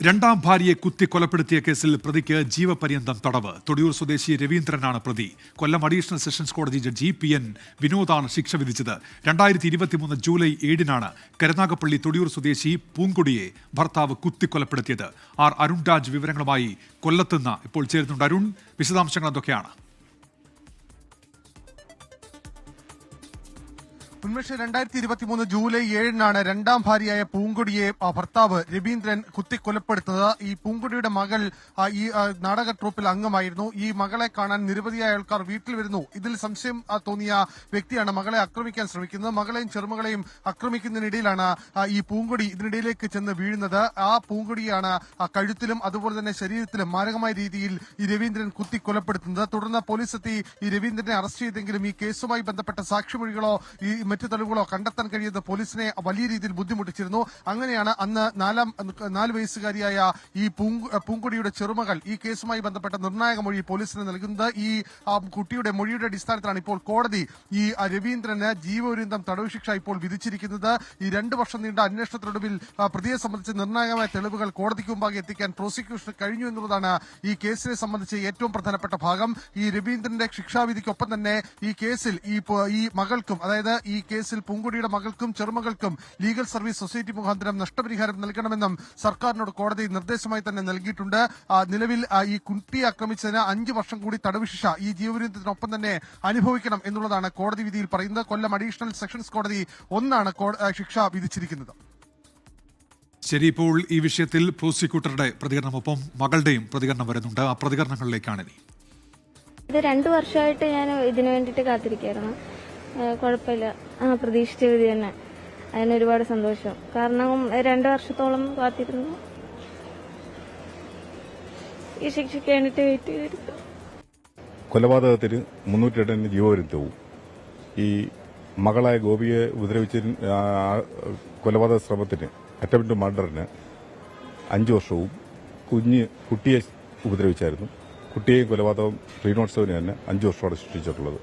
രണ്ടാം ഭാര്യയെ കുത്തിക്കൊലപ്പെടുത്തിയ കേസിൽ പ്രതിക്ക് ജീവപര്യന്തം തടവ്. തൊടിയൂർ സ്വദേശി രവീന്ദ്രനാണ് പ്രതി. കൊല്ലം അഡീഷണൽ സെഷൻസ് കോടതി ജഡ്ജി PN വിനോദാണ് ശിക്ഷ വിധിച്ചത്. 2023 ജൂലൈ 7-നാണ് കരുനാഗപ്പള്ളി തൊടിയൂർ സ്വദേശി പൂങ്കൊടിയെ ഭർത്താവ് കുത്തിക്കൊലപ്പെടുത്തിയത്. അരുൺ രാജ് വിവരങ്ങളുമായി കൊല്ലത്തുനിന്ന് ഇപ്പോൾ ചേരുന്നുണ്ട്. അരുൺ, വിശദാംശങ്ങൾ എന്തൊക്കെയാണ്? ഉന്മേഷ്, 2023 ജൂലൈ 7-നാണ് രണ്ടാം ഭാര്യയായ പൂങ്കൊടിയെ ഭർത്താവ് രവീന്ദ്രൻ കുത്തിക്കൊലപ്പെടുത്തുന്നത്. ഈ പൂങ്കൊടിയുടെ മകൾ ഈ നാടക ട്രൂപ്പിൽ അംഗമായിരുന്നു. ഈ മകളെ കാണാൻ നിരവധിയായ ആൾക്കാർ വീട്ടിൽ വരുന്നു. ഇതിൽ സംശയം തോന്നിയ വ്യക്തിയാണ് മകളെ ആക്രമിക്കാൻ ശ്രമിക്കുന്നത്. മകളെയും ചെറുമകളെയും ആക്രമിക്കുന്നതിനിടയിലാണ് ഈ പൂങ്കൊടി ഇതിനിടയിലേക്ക് ചെന്ന് വീഴുന്നത്. ആ പൂങ്കൊടിയാണ് കഴുത്തിലും അതുപോലെ തന്നെ ശരീരത്തിലും മാരകമായ രീതിയിൽ ഈ രവീന്ദ്രൻ കുത്തിക്കൊലപ്പെടുത്തുന്നത്. തുടർന്ന് പോലീസ് എത്തി ഈ രവീന്ദ്രനെ അറസ്റ്റ് ചെയ്തെങ്കിലും ഈ കേസുമായി ബന്ധപ്പെട്ട സാക്ഷിമൊഴികളോ ഈ മറ്റു തെളിവുകളോ കണ്ടെത്താൻ കഴിയുന്നത് പോലീസിനെ വലിയ രീതിയിൽ ബുദ്ധിമുട്ടിച്ചിരുന്നു. അങ്ങനെയാണ് അന്ന് 4 വയസ്സുകാരിയായ ഈ പൂങ്കൊടിയുടെ ചെറുമകൾ ഈ കേസുമായി ബന്ധപ്പെട്ട നിർണായക മൊഴി പോലീസിന് നൽകുന്നത്. ഈ കുട്ടിയുടെ മൊഴിയുടെ അടിസ്ഥാനത്തിലാണ് ഇപ്പോൾ കോടതി ഈ രവീന്ദ്രന് ജീവപര്യന്തം തടവ് ശിക്ഷ ഇപ്പോൾ വിധിച്ചിരിക്കുന്നത്. ഈ 2 വർഷം നീണ്ട അന്വേഷണത്തിനൊടുവിൽ പ്രതിയെ സംബന്ധിച്ച് നിർണായകമായ തെളിവുകൾ കോടതിക്ക് മുമ്പാകെ എത്തിക്കാൻ പ്രോസിക്യൂഷന് കഴിഞ്ഞു എന്നുള്ളതാണ് ഈ കേസിനെ സംബന്ധിച്ച് ഏറ്റവും പ്രധാനപ്പെട്ട ഭാഗം. ഈ രവീന്ദ്രന്റെ ശിക്ഷാവിധിക്കൊപ്പം തന്നെ ഈ കേസിൽ ഈ മകൾക്കും, അതായത് ഈ കേസിൽ പൂങ്കൊടിയുടെ മകൾക്കും ചെറുമകൾക്കും ലീഗൽ സർവീസ് സൊസൈറ്റി മുഖാന്തരം നഷ്ടപരിഹാരം നൽകണമെന്നും സർക്കാരിനോട് കോടതി നിർദ്ദേശമായി തന്നെ നൽകിയിട്ടുണ്ട്. നിലവിൽ ഈ കുട്ടിയെ ആക്രമിച്ചതിന് 5 വർഷം കൂടി തടവ് ശിക്ഷ ഈ ജീവപര്യന്തത്തിനൊപ്പം തന്നെ അനുഭവിക്കണം എന്നുള്ളതാണ് കോടതി വിധിയിൽ പറയുന്നത്. കൊല്ലം അഡീഷണൽ സെഷൻസ് കോടതി 1-ആണ് ശിക്ഷ വിധിച്ചിരിക്കുന്നത്. ശരി, ഇപ്പോൾ ഈ വിഷയത്തിൽ പ്രോസിക്യൂട്ടറുടെ പ്രതികരണമൊപ്പം മകളുടെയും പ്രതികരണം വരുന്നുണ്ട്. ആ പ്രതികരണങ്ങളിലേക്കാണ് ഇനി. ഇത് 2 വർഷമായിട്ട് ഞാൻ ഇതിനു വേണ്ടിയിട്ട് കാത്തിരിക്കുകയായിരുന്നു. കുഴപ്പമില്ല, പ്രതീക്ഷിച്ച വിധി തന്നെ. അതിന് ഒരുപാട് സന്തോഷം. കാരണം 2 വർഷത്തോളം കാത്തിരുന്നു. ഈ ശിക്ഷയ്ക്ക് വേണ്ടിയിട്ട് വെയിറ്റ് ചെയ്തിരുന്നു. കൊലപാതകത്തിന് 308 ജീവപര്യന്തവും, ഈ മകളായ ഗോപിയെ ഉപദ്രവിച്ച കൊലപാതക ശ്രമത്തിന് അറ്റംപ്റ്റ് മർഡറിന് 5 വർഷവും, കുട്ടിയെ ഉപദ്രവിച്ചായിരുന്നു. കുട്ടിയെയും കൊലപാതകം 307 തന്നെ 5 വർഷമാണ് ശിക്ഷിച്ചിട്ടുള്ളത്.